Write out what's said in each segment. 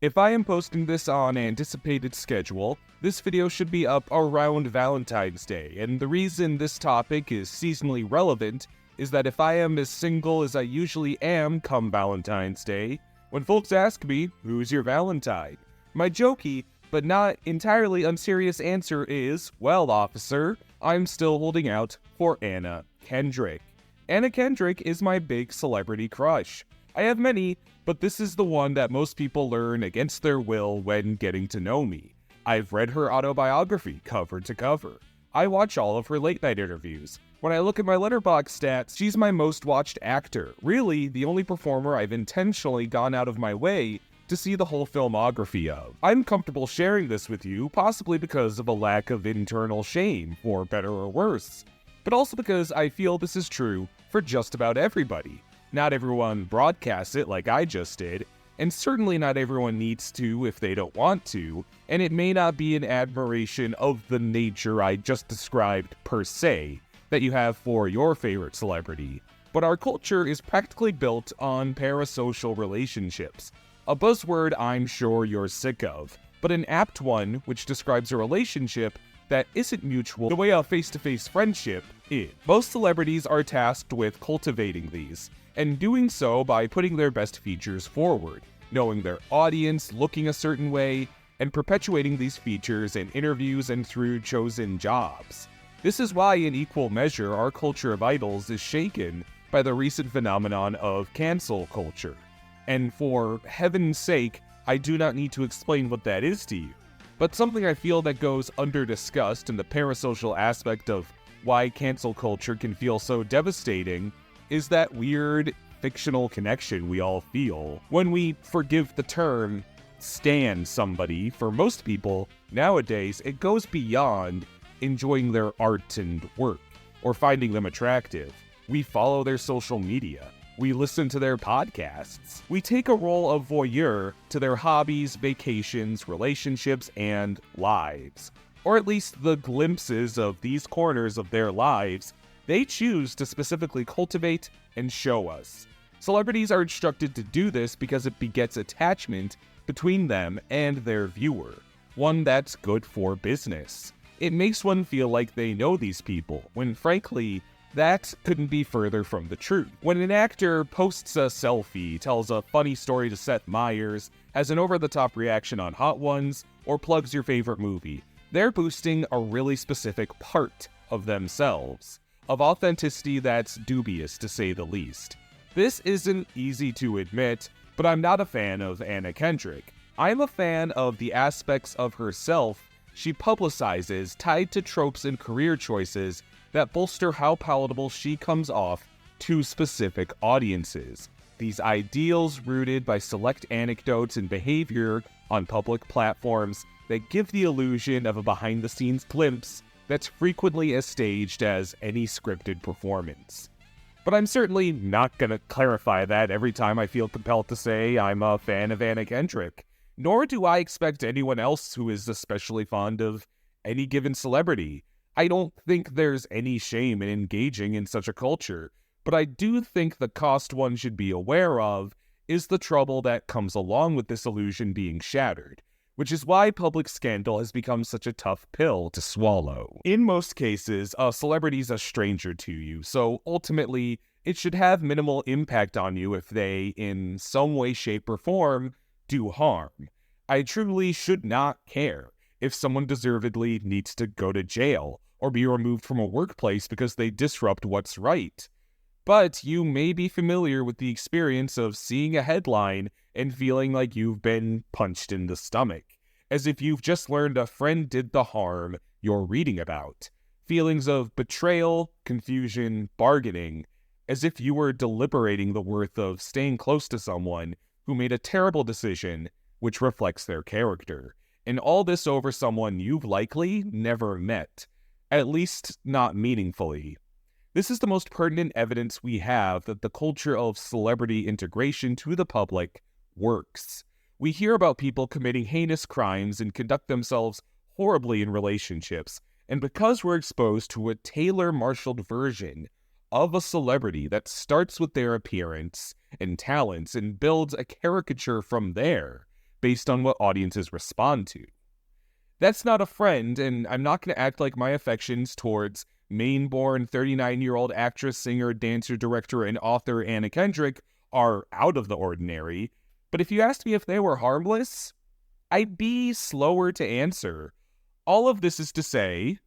If I am posting this on anticipated schedule, this video should be up around Valentine's Day, and the reason this topic is seasonally relevant is that if I am as single as I usually am come Valentine's Day, when folks ask me, who's your Valentine? My jokey, but not entirely unserious answer is, well, officer, I'm still holding out for Anna Kendrick. Anna Kendrick is my big celebrity crush. I have many, but this is the one that most people learn against their will when getting to know me. I've read her autobiography cover to cover. I watch all of her late-night interviews. When I look at my Letterboxd stats, she's my most watched actor. Really, the only performer I've intentionally gone out of my way to see the whole filmography of. I'm comfortable sharing this with you, possibly because of a lack of internal shame, for better or worse, but also because I feel this is true for just about everybody. Not everyone broadcasts it like I just did, and certainly not everyone needs to if they don't want to, and it may not be an admiration of the nature I just described per se that you have for your favorite celebrity, but our culture is practically built on parasocial relationships, a buzzword I'm sure you're sick of, but an apt one which describes a relationship that isn't mutual the way a face-to-face friendship is. Most celebrities are tasked with cultivating these, and doing so by putting their best features forward, knowing their audience, looking a certain way, and perpetuating these features in interviews and through chosen jobs. This is why in equal measure our culture of idols is shaken by the recent phenomenon of cancel culture. And for heaven's sake, I do not need to explain what that is to you. But something I feel that goes under-discussed in the parasocial aspect of why cancel culture can feel so devastating is that weird fictional connection we all feel when we forgive the term stan somebody. For most people, nowadays, it goes beyond enjoying their art and work or finding them attractive. We follow their social media. We listen to their podcasts. We take a role of voyeur to their hobbies, vacations, relationships, and lives. Or at least the glimpses of these corners of their lives they choose to specifically cultivate and show us. Celebrities are instructed to do this because it begets attachment between them and their viewer, one that's good for business. It makes one feel like they know these people, when frankly, that couldn't be further from the truth. When an actor posts a selfie, tells a funny story to Seth Meyers, has an over-the-top reaction on Hot Ones, or plugs your favorite movie, they're boosting a really specific part of themselves, of authenticity that's dubious to say the least. This isn't easy to admit, but I'm not a fan of Anna Kendrick. I'm a fan of the aspects of herself she publicizes tied to tropes and career choices that bolster how palatable she comes off to specific audiences. These ideals rooted by select anecdotes and behavior on public platforms that give the illusion of a behind-the-scenes glimpse that's frequently as staged as any scripted performance. But I'm certainly not gonna clarify that every time I feel compelled to say I'm a fan of Anna Kendrick, nor do I expect anyone else who is especially fond of any given celebrity. I don't think there's any shame in engaging in such a culture, but I do think the cost one should be aware of is the trouble that comes along with this illusion being shattered, which is why public scandal has become such a tough pill to swallow. In most cases, a celebrity's a stranger to you, so ultimately, it should have minimal impact on you if they, in some way, shape, or form, do harm. I truly should not care if someone deservedly needs to go to jail or be removed from a workplace because they disrupt what's right. But you may be familiar with the experience of seeing a headline and feeling like you've been punched in the stomach, as if you've just learned a friend did the harm you're reading about. Feelings of betrayal, confusion, bargaining, as if you were deliberating the worth of staying close to someone who made a terrible decision which reflects their character. And all this over someone you've likely never met, at least not meaningfully. This is the most pertinent evidence we have that the culture of celebrity integration to the public works. We hear about people committing heinous crimes and conduct themselves horribly in relationships, and because we're exposed to a tailor-marshaled version of a celebrity that starts with their appearance and talents and builds a caricature from there, based on what audiences respond to. That's not a friend, and I'm not going to act like my affections towards Maine-born 39-year-old actress, singer, dancer, director, and author Anna Kendrick are out of the ordinary, but if you asked me if they were harmless, I'd be slower to answer. All of this is to say,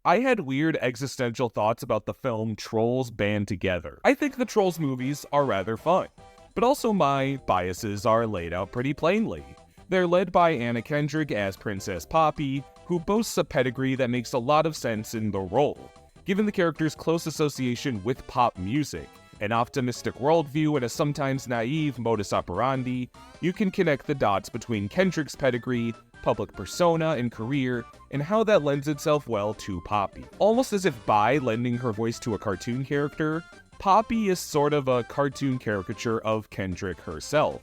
I had weird existential thoughts about the film Trolls Band Together. I think the Trolls movies are rather fun, but also my biases are laid out pretty plainly. They're led by Anna Kendrick as Princess Poppy, who boasts a pedigree that makes a lot of sense in the role, given the character's close association with pop music. An optimistic worldview and a sometimes naive modus operandi, you can connect the dots between Kendrick's pedigree, public persona, and career, and how that lends itself well to Poppy. Almost as if by lending her voice to a cartoon character, Poppy is sort of a cartoon caricature of Kendrick herself,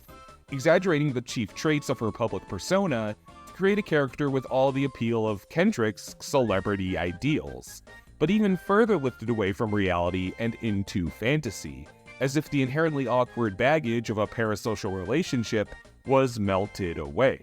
exaggerating the chief traits of her public persona to create a character with all the appeal of Kendrick's celebrity ideals, but even further lifted away from reality and into fantasy, as if the inherently awkward baggage of a parasocial relationship was melted away.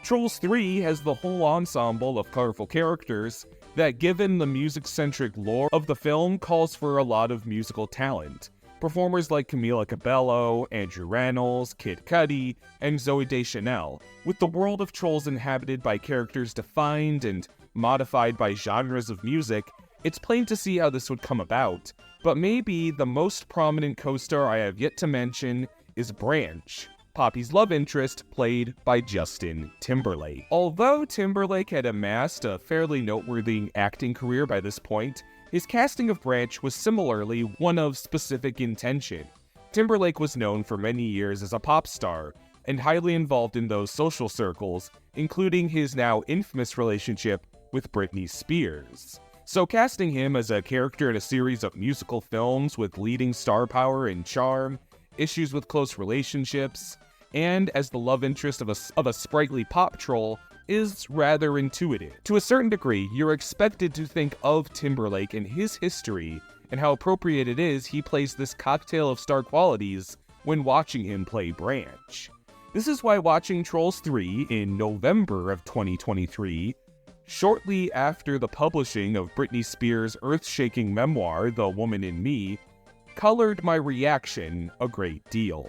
Trolls 3 has the whole ensemble of colorful characters that, given the music-centric lore of the film, calls for a lot of musical talent. Performers like Camila Cabello, Andrew Rannells, Kid Cudi, and Zooey Deschanel, with the world of Trolls inhabited by characters defined and modified by genres of music, it's plain to see how this would come about, but maybe the most prominent co-star I have yet to mention is Branch, Poppy's love interest, played by Justin Timberlake. Although Timberlake had amassed a fairly noteworthy acting career by this point, his casting of Branch was similarly one of specific intention. Timberlake was known for many years as a pop star, and highly involved in those social circles, including his now infamous relationship with Britney Spears. So casting him as a character in a series of musical films with leading star power and charm, issues with close relationships, and as the love interest of a sprightly pop troll is rather intuitive. To a certain degree, you're expected to think of Timberlake and his history and how appropriate it is he plays this cocktail of star qualities when watching him play Branch. This is why watching Trolls 3 in November of 2023, shortly after the publishing of Britney Spears' earth-shaking memoir, The Woman in Me, colored my reaction a great deal.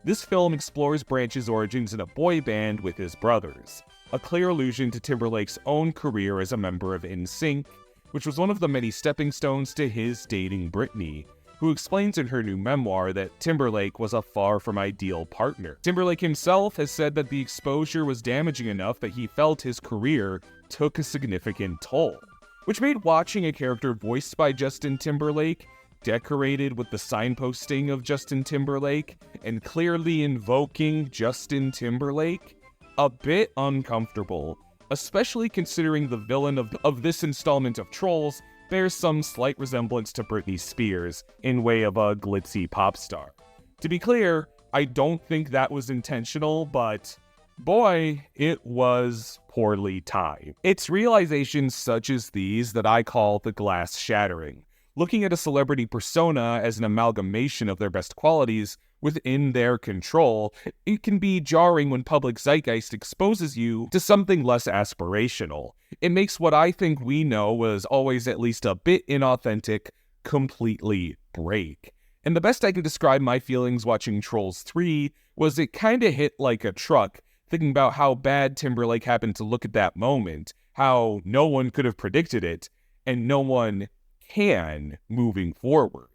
This film explores Branch's origins in a boy band with his brothers, a clear allusion to Timberlake's own career as a member of NSYNC, which was one of the many stepping stones to his dating Britney, who explains in her new memoir that Timberlake was a far from ideal partner. Timberlake himself has said that the exposure was damaging enough that he felt his career took a significant toll, which made watching a character voiced by Justin Timberlake, decorated with the signposting of Justin Timberlake, and clearly invoking Justin Timberlake, a bit uncomfortable, especially considering the villain of this installment of Trolls bears some slight resemblance to Britney Spears in way of a glitzy pop star. To be clear, I don't think that was intentional, but boy, it was poorly timed. It's realizations such as these that I call the glass shattering. Looking at a celebrity persona as an amalgamation of their best qualities within their control, it can be jarring when public zeitgeist exposes you to something less aspirational. It makes what I think we know was always at least a bit inauthentic completely break. And the best I can describe my feelings watching Trolls 3 was it kinda hit like a truck, thinking about how bad Timberlake happened to look at that moment, how no one could have predicted it, and no one can moving forward.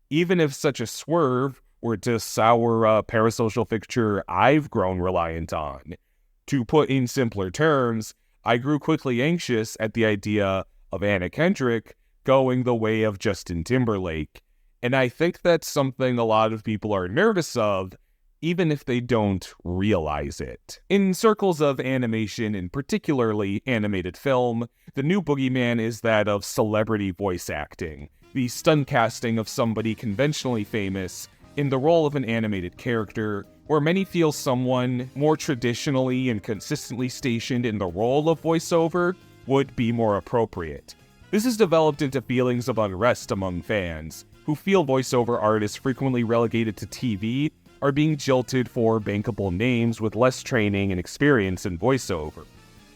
Even if such a swerve were to sour a parasocial fixture I've grown reliant on. To put in simpler terms, I grew quickly anxious at the idea of Anna Kendrick going the way of Justin Timberlake, and I think that's something a lot of people are nervous of, even if they don't realize it. In circles of animation, and particularly animated film, the new boogeyman is that of celebrity voice acting, the stunt casting of somebody conventionally famous in the role of an animated character, where many feel someone more traditionally and consistently stationed in the role of voiceover would be more appropriate. This has developed into feelings of unrest among fans, who feel voiceover artists frequently relegated to TV are being jilted for bankable names with less training and experience in voiceover.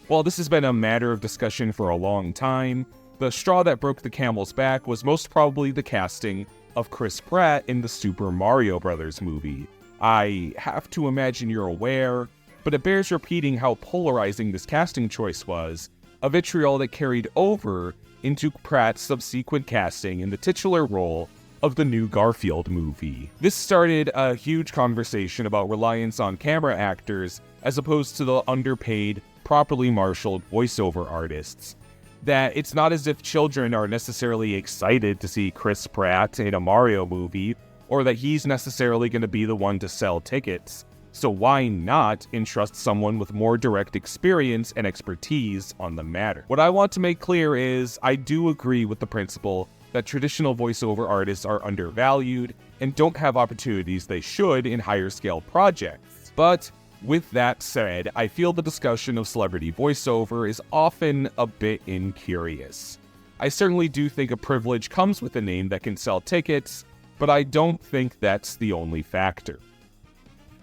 While this has been a matter of discussion for a long time, the straw that broke the camel's back was most probably the casting of Chris Pratt in the Super Mario Bros. Movie. I have to imagine you're aware, but it bears repeating how polarizing this casting choice was, a vitriol that carried over into Pratt's subsequent casting in the titular role of the new Garfield movie. This started a huge conversation about reliance on camera actors as opposed to the underpaid, properly marshaled voiceover artists. That it's not as if children are necessarily excited to see Chris Pratt in a Mario movie, or that he's necessarily going to be the one to sell tickets. So why not entrust someone with more direct experience and expertise on the matter? What I want to make clear is I do agree with the principle that traditional voiceover artists are undervalued and don't have opportunities they should in higher scale projects. But with that said, I feel the discussion of celebrity voiceover is often a bit incurious. I certainly do think a privilege comes with a name that can sell tickets, but I don't think that's the only factor.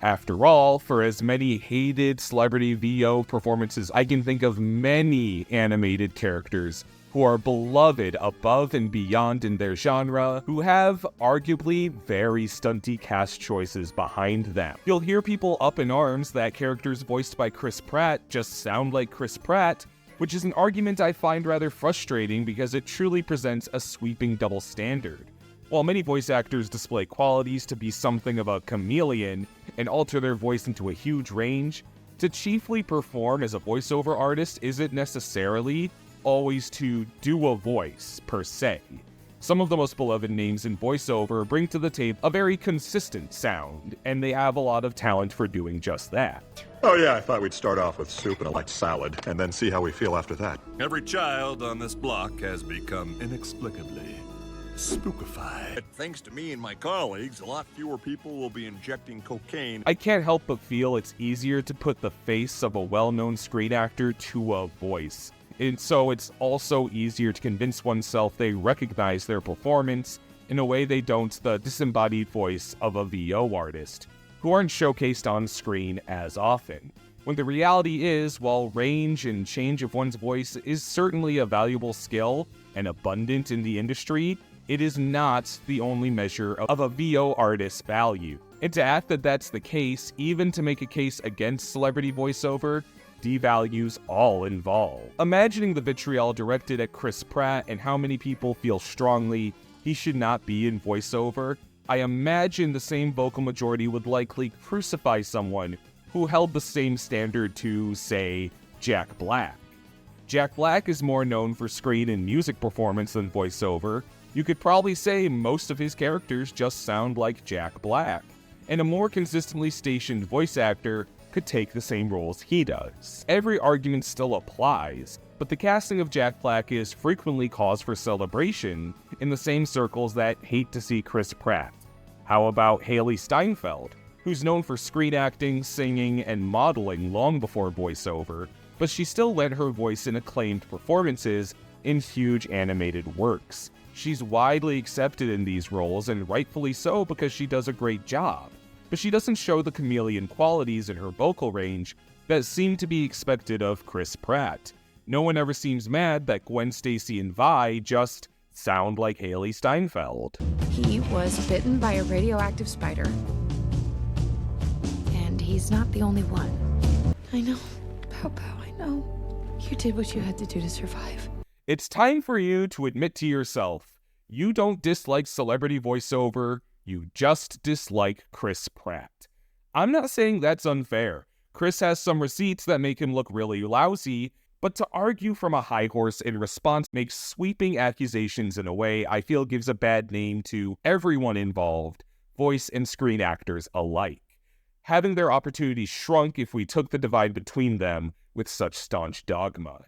After all, for as many hated celebrity VO performances, I can think of many animated characters who are beloved above and beyond in their genre, who have arguably very stunty cast choices behind them. You'll hear people up in arms that characters voiced by Chris Pratt just sound like Chris Pratt, which is an argument I find rather frustrating because it truly presents a sweeping double standard. While many voice actors display qualities to be something of a chameleon and alter their voice into a huge range, to chiefly perform as a voiceover artist isn't necessarily always to do a voice, per se. Some of the most beloved names in voiceover bring to the table a very consistent sound, and they have a lot of talent for doing just that. Oh yeah, I thought we'd start off with soup and a light salad, and then see how we feel after that. Every child on this block has become inexplicably spookified. Thanks to me and my colleagues, a lot fewer people will be injecting cocaine. I can't help but feel it's easier to put the face of a well-known screen actor to a voice. And so it's also easier to convince oneself they recognize their performance in a way they don't the disembodied voice of a VO artist, who aren't showcased on screen as often. When the reality is, while range and change of one's voice is certainly a valuable skill and abundant in the industry, it is not the only measure of a VO artist's value. And to act that that's the case, even to make a case against celebrity voiceover, devalues all involved. Imagining the vitriol directed at Chris Pratt and how many people feel strongly he should not be in voiceover, I imagine the same vocal majority would likely crucify someone who held the same standard to, say, Jack Black. Jack Black is more known for screen and music performance than voiceover. You could probably say most of his characters just sound like Jack Black, and a more consistently stationed voice actor could take the same roles he does. Every argument still applies, but the casting of Jack Black is frequently cause for celebration in the same circles that hate to see Chris Pratt. How about Hailee Steinfeld, who's known for screen acting, singing, and modeling long before voiceover, but she still lent her voice in acclaimed performances in huge animated works. She's widely accepted in these roles, and rightfully so because she does a great job. But she doesn't show the chameleon qualities in her vocal range that seem to be expected of Chris Pratt. No one ever seems mad that Gwen Stacy and Vi just sound like Hailee Steinfeld. He was bitten by a radioactive spider. And he's not the only one. I know. Pow Pow, I know. You did what you had to do to survive. It's time for you to admit to yourself, you don't dislike celebrity voiceover, you just dislike Chris Pratt. I'm not saying that's unfair. Chris has some receipts that make him look really lousy, but to argue from a high horse in response makes sweeping accusations in a way I feel gives a bad name to everyone involved, voice and screen actors alike, having their opportunities shrunk if we took the divide between them with such staunch dogma.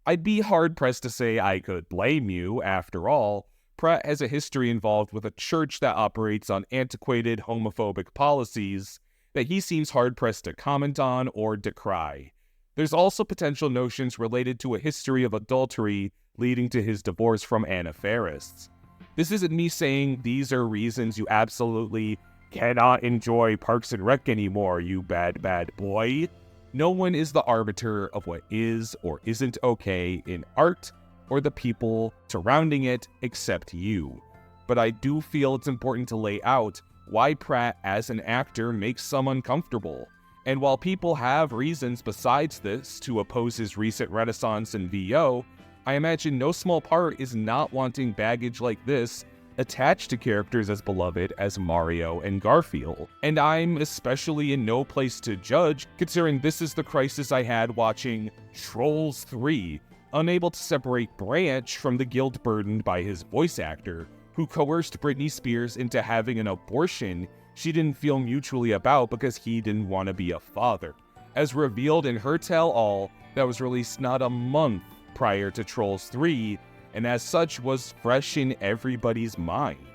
I'd be hard-pressed to say I could blame you. After all, Pratt has a history involved with a church that operates on antiquated homophobic policies that he seems hard-pressed to comment on or decry. There's also potential notions related to a history of adultery leading to his divorce from Anna Faris. This isn't me saying these are reasons you absolutely cannot enjoy Parks and Rec anymore, you bad, bad boy. No one is the arbiter of what is or isn't okay in art or the people surrounding it except you. But I do feel it's important to lay out why Pratt as an actor makes some uncomfortable. And while people have reasons besides this to oppose his recent renaissance in VO, I imagine no small part is not wanting baggage like this attached to characters as beloved as Mario and Garfield. And I'm especially in no place to judge, considering this is the crisis I had watching Trolls 3, unable to separate Branch from the guilt burdened by his voice actor, who coerced Britney Spears into having an abortion she didn't feel mutually about because he didn't want to be a father, as revealed in her tell-all that was released not a month prior to Trolls 3, and as such was fresh in everybody's mind.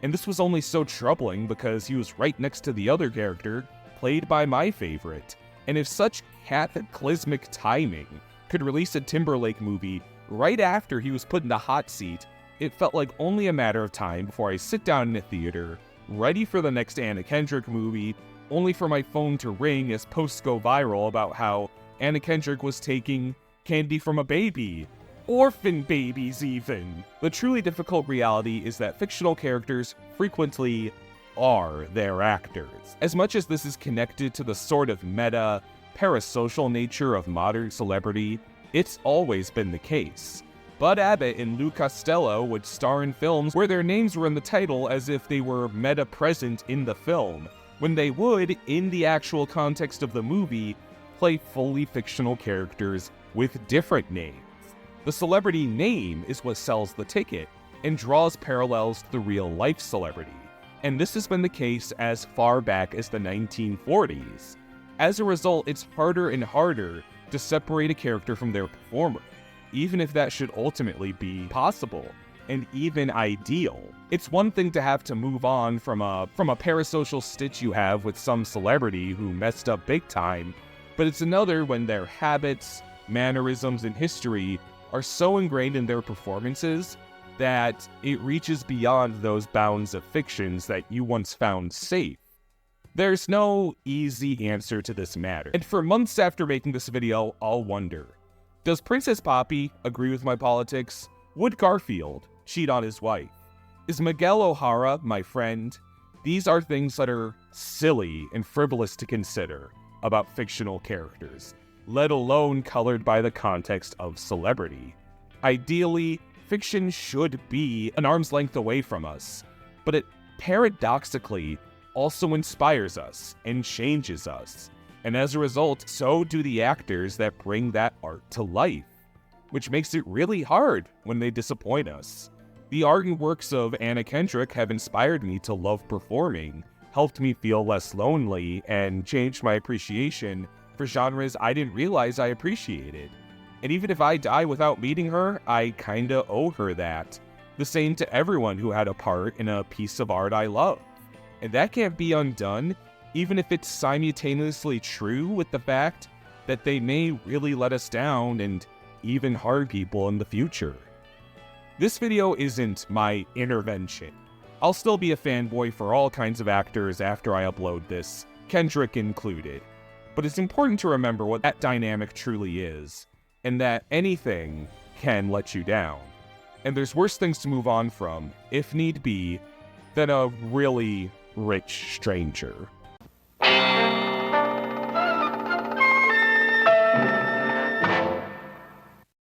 And this was only so troubling because he was right next to the other character, played by my favorite. And if such cataclysmic timing could release a Timberlake movie right after he was put in the hot seat, it felt like only a matter of time before I sit down in a theater, ready for the next Anna Kendrick movie, only for my phone to ring as posts go viral about how Anna Kendrick was taking candy from a baby. Orphan babies, even. The truly difficult reality is that fictional characters frequently are their actors. As much as this is connected to the sort of meta, parasocial nature of modern celebrity, it's always been the case. Bud Abbott and Lou Costello would star in films where their names were in the title as if they were meta-present in the film, when they would, in the actual context of the movie, play fully fictional characters with different names. The celebrity name is what sells the ticket and draws parallels to the real-life celebrity, and this has been the case as far back as the 1940s. As a result, it's harder and harder to separate a character from their performer, even if that should ultimately be possible and even ideal. It's one thing to have to move on from a parasocial stitch you have with some celebrity who messed up big time, but it's another when their habits, mannerisms, and history are so ingrained in their performances that it reaches beyond those bounds of fictions that you once found safe. There's no easy answer to this matter, and for months after making this video, I'll wonder, does Princess Poppy agree with my politics? Would Garfield cheat on his wife? Is Miguel O'Hara my friend? These are things that are silly and frivolous to consider about fictional characters, let alone colored by the context of celebrity. Ideally, fiction should be an arm's length away from us, but it paradoxically also inspires us and changes us. And as a result, so do the actors that bring that art to life, which makes it really hard when they disappoint us. The art and works of Anna Kendrick have inspired me to love performing, helped me feel less lonely, and changed my appreciation for genres I didn't realize I appreciated. And even if I die without meeting her, I kinda owe her that. The same to everyone who had a part in a piece of art I love. And that can't be undone, even if it's simultaneously true with the fact that they may really let us down and even harm people in the future. This video isn't my intervention. I'll still be a fanboy for all kinds of actors after I upload this, Kendrick included. But it's important to remember what that dynamic truly is, and that anything can let you down. And there's worse things to move on from, if need be, than a really rich stranger.